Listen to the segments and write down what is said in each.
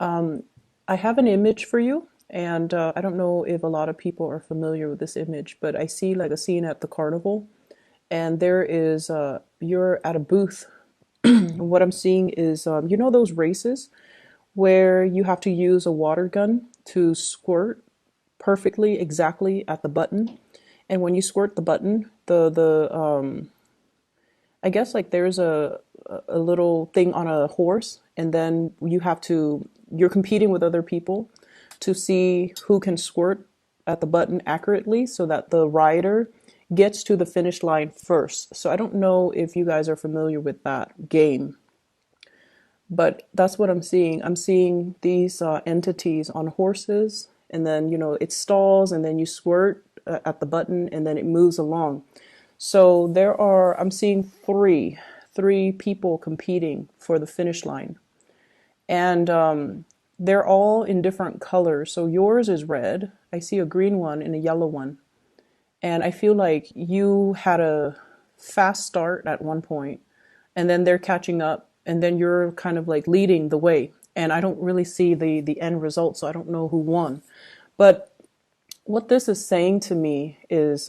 I have an image for you, and I don't know if a lot of people are familiar with this image, but I see like a scene at the carnival, and there is you're at a booth. What I'm seeing is you know those races where you have to use a water gun to squirt perfectly exactly at the button, and when you squirt the button, the I guess like there's a little thing on a horse, and then you're competing with other people to see who can squirt at the button accurately so that the rider gets to the finish line first. So I don't know if you guys are familiar with that game, but that's what I'm seeing. I'm seeing these entities on horses, and then it stalls, and then you squirt at the button, and then it moves along. So I'm seeing three people competing for the finish line, and they're all in different colors. So yours is red. I see a green one and a yellow one, and I feel like you had a fast start at one point, and then they're catching up, and then you're kind of like leading the way. And I don't really see the end result, so I don't know who won. But what this is saying to me is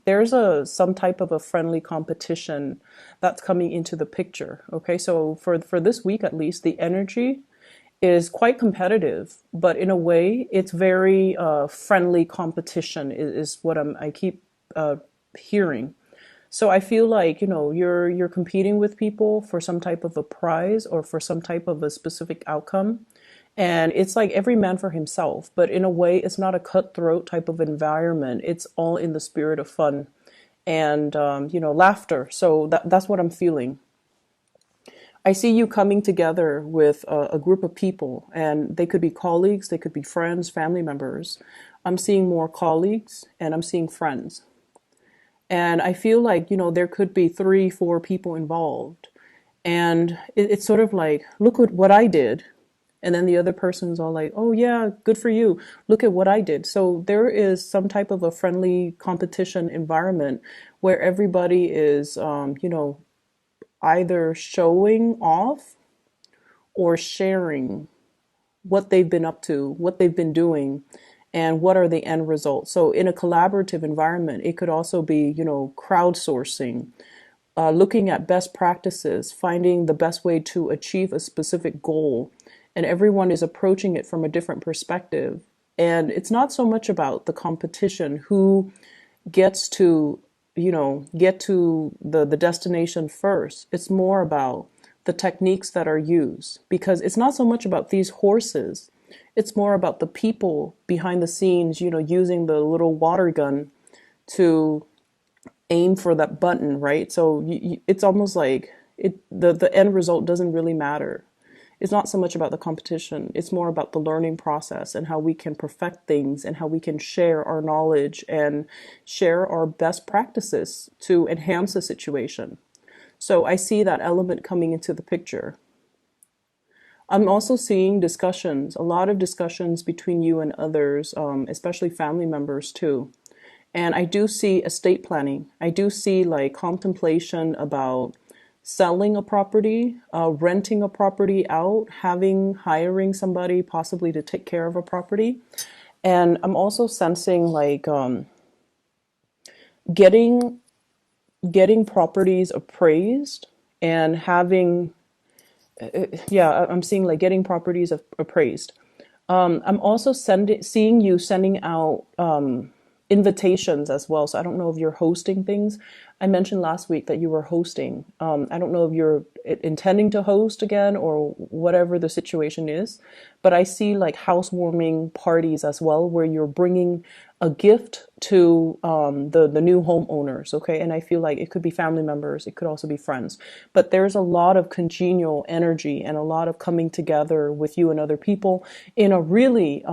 there's some type of a friendly competition that's coming into the picture. Okay, so for this week at least, the energy is quite competitive, but in a way, it's very friendly competition is what I keep hearing. So I feel like you're competing with people for some type of a prize or for some type of a specific outcome, and it's like every man for himself. But in a way, it's not a cutthroat type of environment. It's all in the spirit of fun and laughter. So that's what I'm feeling. I see you coming together with a group of people, and they could be colleagues, they could be friends, family members. I'm seeing more colleagues, and I'm seeing friends. And I feel like, there could be three, four people involved. And it's sort of like, look at what I did. And then the other person's all like, oh, yeah, good for you. Look at what I did. So there is some type of a friendly competition environment where everybody is, either showing off or sharing what they've been up to, what they've been doing, and what are the end results. So in a collaborative environment, it could also be, crowdsourcing, looking at best practices, finding the best way to achieve a specific goal. And everyone is approaching it from a different perspective. And it's not so much about the competition, who gets to, get to the destination first. It's more about the techniques that are used, because it's not so much about these horses. It's more about the people behind the scenes, using the little water gun to aim for that button, right? So it's almost like the end result doesn't really matter. It's not so much about the competition. It's more about the learning process and how we can perfect things and how we can share our knowledge and share our best practices to enhance the situation. So I see that element coming into the picture. I'm also seeing discussions, a lot of discussions between you and others, especially family members too. And I do see estate planning. I do see like contemplation about selling a property, renting a property out, hiring somebody possibly to take care of a property. And I'm also sensing like getting getting properties appraised and having yeah, I'm seeing like getting properties appraised. I'm also seeing you sending out invitations as well. So I don't know if you're hosting things. I mentioned last week that you were hosting. I don't know if you're intending to host again or whatever the situation is, but I see like housewarming parties as well, where you're bringing a gift to the new homeowners. Okay, and I feel like it could be family members, it could also be friends, but there's a lot of congenial energy and a lot of coming together with you and other people in a really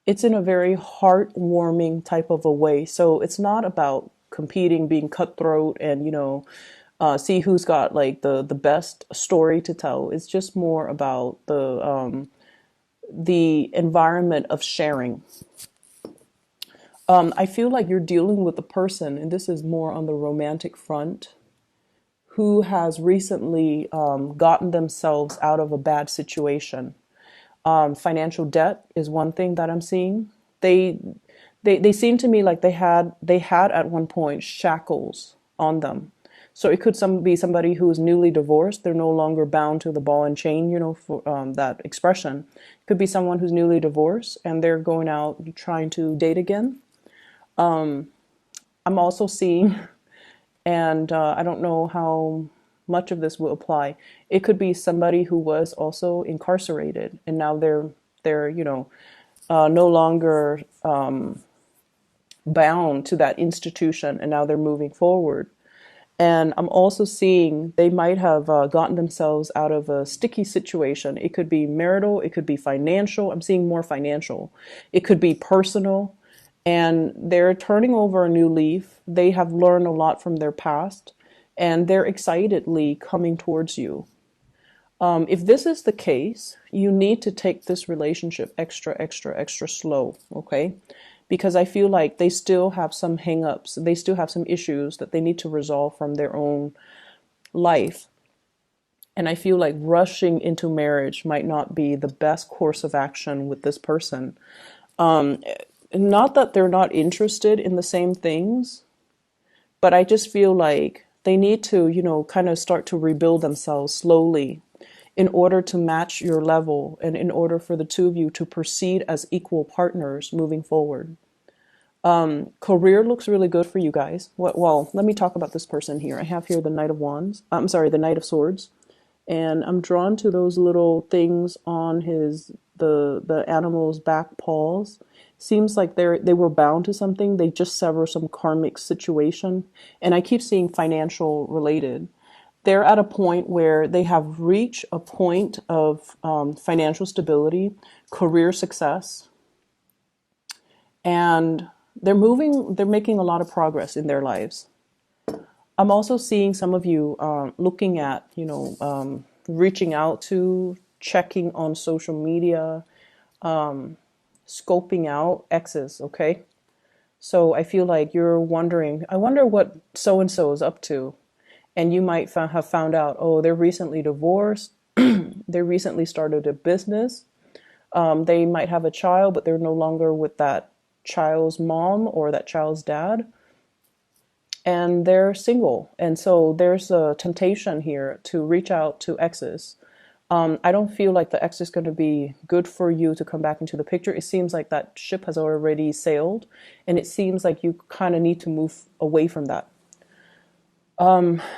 it's in a very heartwarming type of a way. So it's not about competing, being cutthroat, and see who's got like the best story to tell. It's just more about the environment of sharing. I feel like you're dealing with a person, and this is more on the romantic front, who has recently gotten themselves out of a bad situation. Financial debt is one thing that I'm seeing. They they seem to me like they had at one point shackles on them. So it could be somebody who is newly divorced. They're no longer bound to the ball and chain, for that expression. It could be someone who's newly divorced and they're going out trying to date again. I'm also seeing, and I don't know how much of this will apply. It could be somebody who was also incarcerated and now they're no longer bound to that institution and now they're moving forward. And I'm also seeing they might have gotten themselves out of a sticky situation. It could be marital, it could be financial. I'm seeing more financial. It could be personal. And they're turning over a new leaf. They have learned a lot from their past and they're excitedly coming towards you. If this is the case, you need to take this relationship extra, extra, extra slow, okay? Because I feel like they still have some hang-ups. They still have some issues that they need to resolve from their own life. And I feel like rushing into marriage might not be the best course of action with this person. Not that they're not interested in the same things, but I just feel like they need to, kind of start to rebuild themselves slowly in order to match your level and in order for the two of you to proceed as equal partners moving forward. Career looks really good for you guys. Well, let me talk about this person here. I have here the Knight of Wands. I'm sorry, the Knight of Swords. And I'm drawn to those little things on the animal's back paws. Seems like they were bound to something. They just sever some karmic situation. And I keep seeing financial related. They're at a point where they have reached a point of financial stability, career success, and they're making a lot of progress in their lives. I'm also seeing some of you looking at, reaching out to, checking on social media, scoping out exes, okay? So I feel like you're wondering, I wonder what so-and-so is up to. And you might have found out, oh, they're recently divorced. They recently started a business. They might have a child, but they're no longer with that child's mom or that child's dad. And they're single. And so there's a temptation here to reach out to exes. I don't feel like the ex is going to be good for you to come back into the picture. It seems like that ship has already sailed, and it seems like you kind of need to move away from that.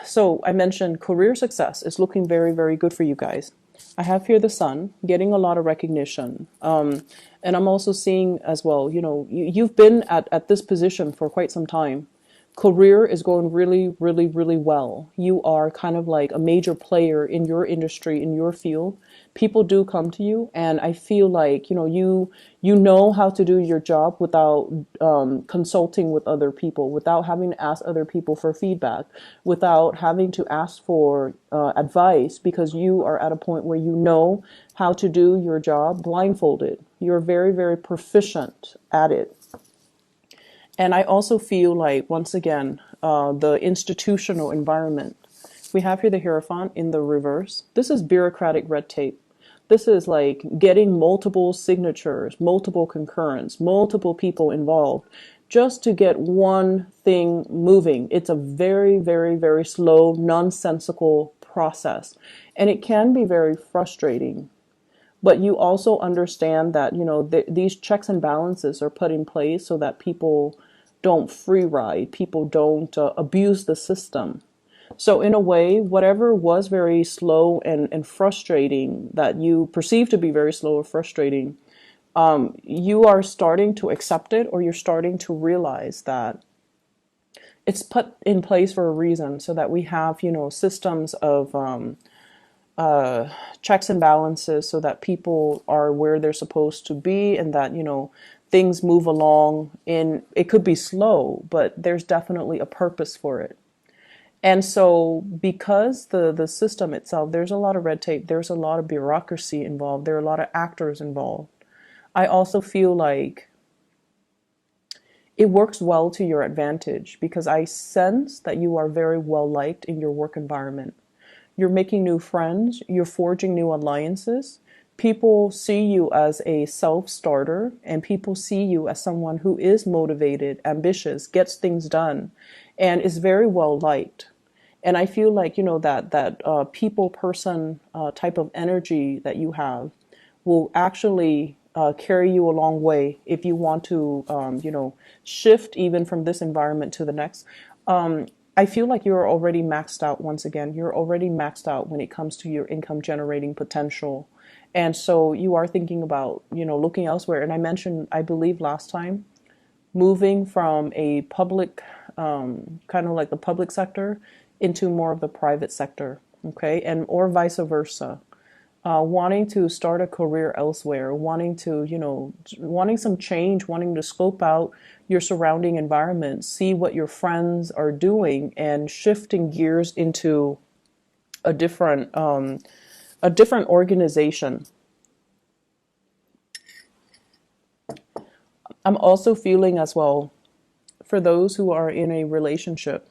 So I mentioned career success is looking very, very good for you guys. I have here the sun getting a lot of recognition. And I'm also seeing as well, you've been at this position for quite some time. Career is going really, really, really well. You are kind of like a major player in your industry, in your field. People do come to you, and I feel like you know how to do your job without consulting with other people, without having to ask other people for feedback, without having to ask for advice, because you are at a point where you know how to do your job blindfolded. You're very, very proficient at it. And I also feel like, once again, the institutional environment. We have here the Hierophant in the reverse. This is bureaucratic red tape. This is like getting multiple signatures, multiple concurrence, multiple people involved just to get one thing moving. It's a very, very, very slow, nonsensical process. And it can be very frustrating. But you also understand that, these checks and balances are put in place so that people don't free ride, people don't abuse the system. So in a way, whatever was very slow and frustrating, that you perceive to be very slow or frustrating, you are starting to accept it, or you're starting to realize that it's put in place for a reason, so that we have, systems of checks and balances, so that people are where they're supposed to be, and that things move along. In it could be slow, but there's definitely a purpose for it. And so, because the system itself, there's a lot of red tape, there's a lot of bureaucracy involved, there are a lot of actors involved. I also feel like it works well to your advantage because I sense that you are very well liked in your work environment. You're making new friends, you're forging new alliances. People see you as a self-starter, and people see you as someone who is motivated, ambitious, gets things done, and is very well liked. And I feel like, that people person type of energy that you have will actually carry you a long way if you want to, shift even from this environment to the next. I feel like you're already maxed out once again. You're already maxed out when it comes to your income generating potential. And so you are thinking about, looking elsewhere. And I mentioned, I believe last time, moving from a public, kind of like the public sector into more of the private sector, okay? And or vice versa. Wanting to start a career elsewhere, wanting to, wanting some change, wanting to scope out your surrounding environment, see what your friends are doing, and shifting gears into a different organization. I'm also feeling as well, for those who are in a relationship,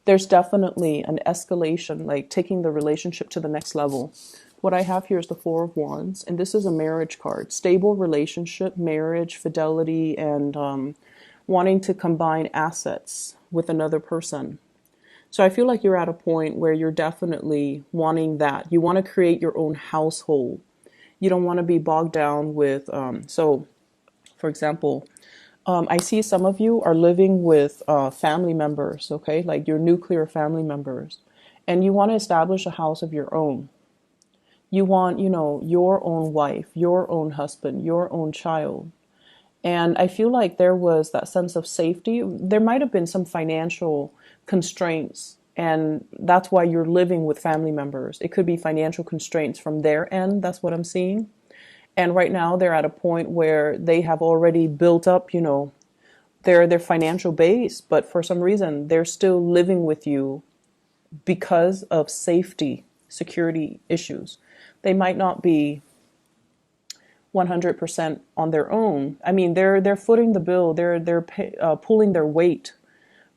there's definitely an escalation, like taking the relationship to the next level. What I have here is the Four of Wands, and this is a marriage card. Stable relationship, marriage, fidelity, and wanting to combine assets with another person. So I feel like you're at a point where you're definitely wanting that. You want to create your own household. You don't want to be bogged down with, for example, I see some of you are living with family members, okay, like your nuclear family members, and you want to establish a house of your own. You want, your own wife, your own husband, your own child. And I feel like there was that sense of safety. There might have been some financial constraints, and that's why you're living with family members. It could be financial constraints from their end. That's what I'm seeing. And right now they're at a point where they have already built up, their financial base, but for some reason they're still living with you because of safety, security issues. They might not be 100% on their own. I mean, they're footing the bill, they're pulling their weight,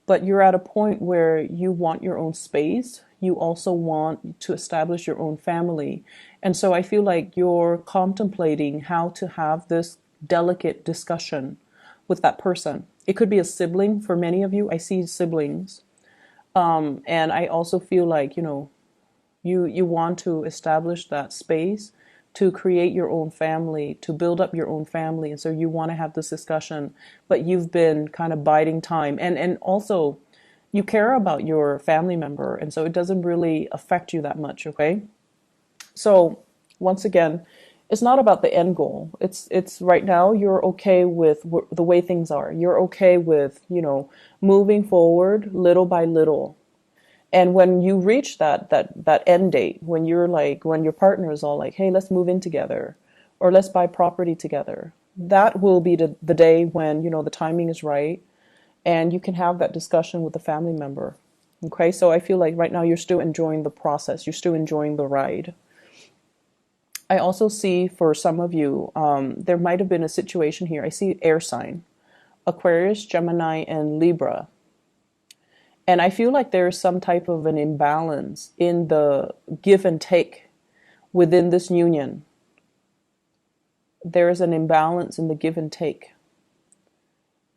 but you're at a point where you want your own space. You also want to establish your own family. And so I feel like you're contemplating how to have this delicate discussion with that person. It could be a sibling for many of you. I see siblings. And I also feel like, you want to establish that space to create your own family, to build up your own family. And so you want to have this discussion, but you've been kind of biding time. And also you care about your family member. And so it doesn't really affect you that much. Okay. So once again, it's not about the end goal. It's right now you're okay with the way things are. You're okay with, moving forward little by little. And when you reach that end date, when your partner is all like, hey, let's move in together, or let's buy property together, that will be the day when, the timing is right, and you can have that discussion with the family member. Okay, so I feel like right now you're still enjoying the process. You're still enjoying the ride. I also see for some of you, there might have been a situation here. I see air sign, Aquarius, Gemini, and Libra. And I feel like there's some type of an imbalance in the give and take within this union. There is an imbalance in the give and take.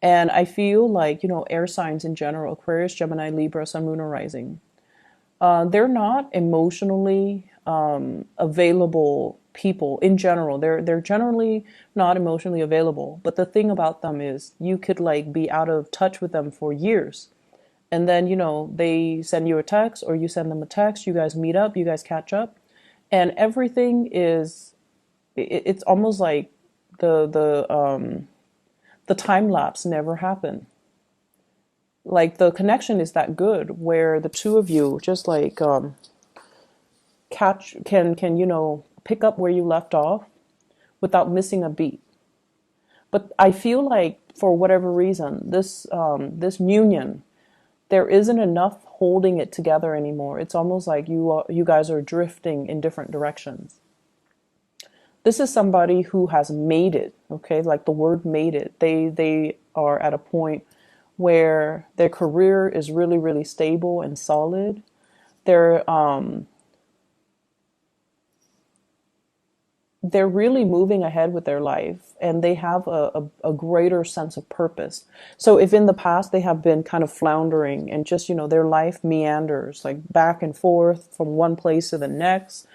And I feel like, air signs in general, Aquarius, Gemini, Libra, Sun, Moon, or Rising, they're not emotionally available people in general. They're generally not emotionally available. But the thing about them is you could be out of touch with them for years. And then, they send you a text or you send them a text, you guys meet up, you guys catch up, and everything it's almost like the time lapse never happened. Like the connection is that good where the two of you just can pick up where you left off without missing a beat. But I feel like for whatever reason, this union, there isn't enough holding it together anymore. It's almost like you guys are drifting in different directions. This is somebody who has made it, okay? Like the word made it. They are at a point where their career is really, really stable and solid. They're really moving ahead with their life, and they have a greater sense of purpose. So if in the past they have been kind of floundering and just, their life meanders like back and forth from one place to the next,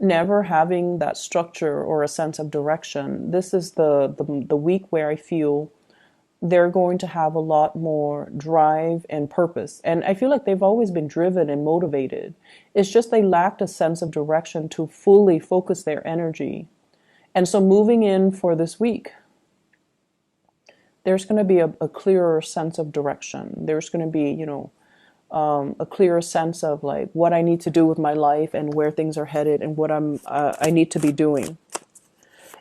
never having that structure or a sense of direction, this is the week where I feel they're going to have a lot more drive and purpose. And I feel like they've always been driven and motivated. It's just they lacked a sense of direction to fully focus their energy. And so moving in for this week, there's going to be a clearer sense of direction. There's going to be, a clearer sense of like what I need to do with my life and where things are headed and what I need to be doing.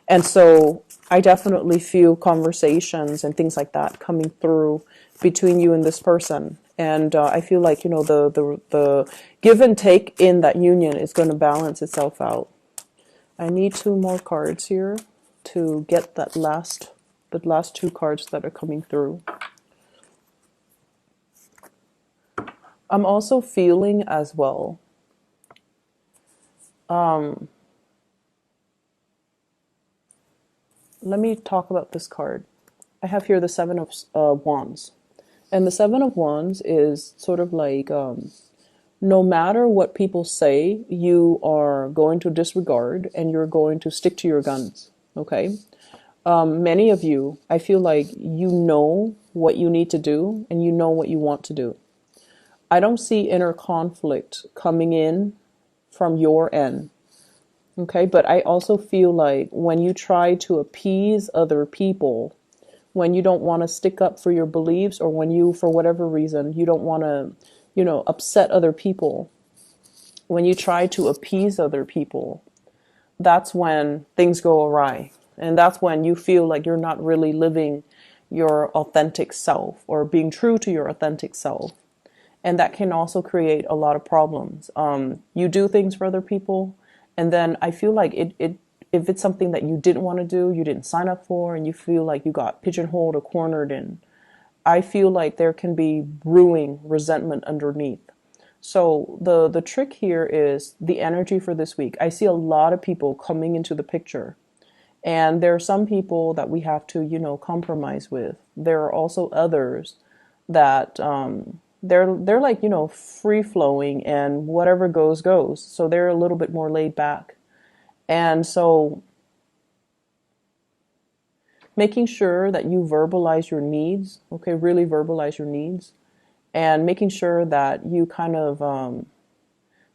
And so I definitely feel conversations and things like that coming through between you and this person. And I feel like, the give and take in that union is going to balance itself out. I need 2 more cards here to get the last 2 cards that are coming through. I'm also feeling as well. Let me talk about this card. I have here the 7 of Wands. And the 7 of Wands is sort of like, no matter what people say, you are going to disregard and you're going to stick to your guns. Okay? Many of you, I feel like you know what you need to do and you know what you want to do. I don't see inner conflict coming in from your end. Okay, but I also feel like when you try to appease other people, when you don't want to stick up for your beliefs, or when you, for whatever reason, you don't want to, upset other people, when you try to appease other people, that's when things go awry. And that's when you feel like you're not really living your authentic self or being true to your authentic self. And that can also create a lot of problems. You do things for other people, and then I feel like if it's something that you didn't want to do, you didn't sign up for, and you feel like you got pigeonholed or cornered in, I feel like there can be brewing resentment underneath. So the trick here is the energy for this week. I see a lot of people coming into the picture, and there are some people that we have to, compromise with. There are also others that they're like, free flowing, and whatever goes goes. So they're a little bit more laid back. And so making sure that you verbalize your needs, okay, really verbalize your needs, and making sure that you kind of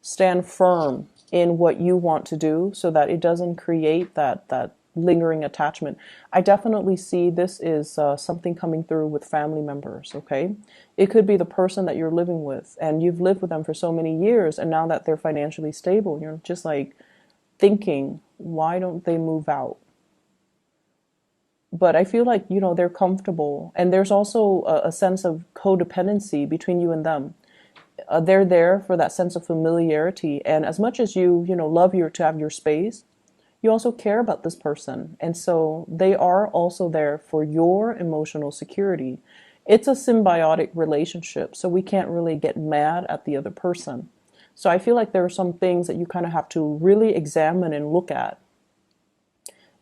stand firm in what you want to do so that it doesn't create that lingering attachment. I definitely see this is something coming through with family members, okay? It could be the person that you're living with, and you've lived with them for so many years, and now that they're financially stable, you're just like thinking, why don't they move out? But I feel like, they're comfortable, and there's also a sense of codependency between you and them. They're there for that sense of familiarity, and as much as you, love to have your space, you also care about this person. And so they are also there for your emotional security. It's a symbiotic relationship, so we can't really get mad at the other person. So I feel like there are some things that you kind of have to really examine and look at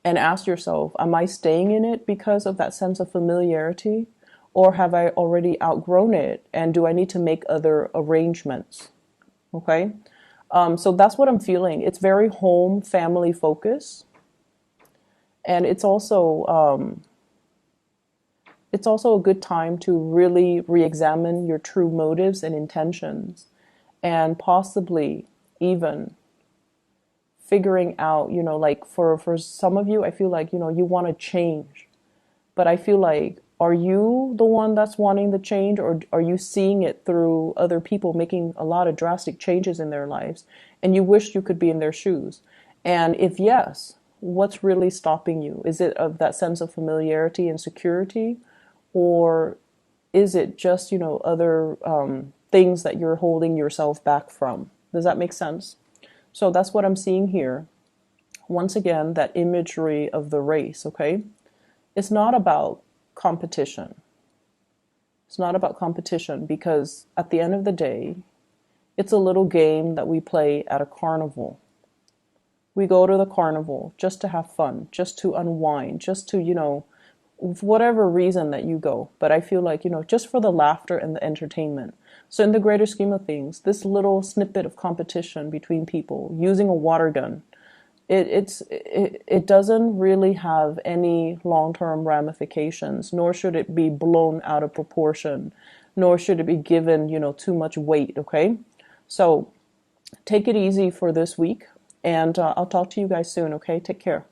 and ask yourself, am I staying in it because of that sense of familiarity? Or have I already outgrown it? And do I need to make other arrangements? Okay? So that's what I'm feeling. It's very home family focused, and it's also a good time to really re-examine your true motives and intentions, and possibly even figuring out, like for some of you, I feel like, you want to change, but I feel like, are you the one that's wanting the change, or are you seeing it through other people making a lot of drastic changes in their lives, and you wish you could be in their shoes? And if yes, what's really stopping you? Is it of that sense of familiarity and security, or is it just, other things that you're holding yourself back from? Does that make sense? So that's what I'm seeing here. Once again, that imagery of the race, okay? It's not about competition. It's not about competition, because at the end of the day, it's a little game that we play at a carnival. We go to the carnival just to have fun, just to unwind, just to, for whatever reason that you go. But I feel like, just for the laughter and the entertainment. So in the greater scheme of things, this little snippet of competition between people using a water gun, it doesn't really have any long-term ramifications, nor should it be blown out of proportion, nor should it be given, too much weight, okay? So take it easy for this week, and I'll talk to you guys soon, okay? Take care.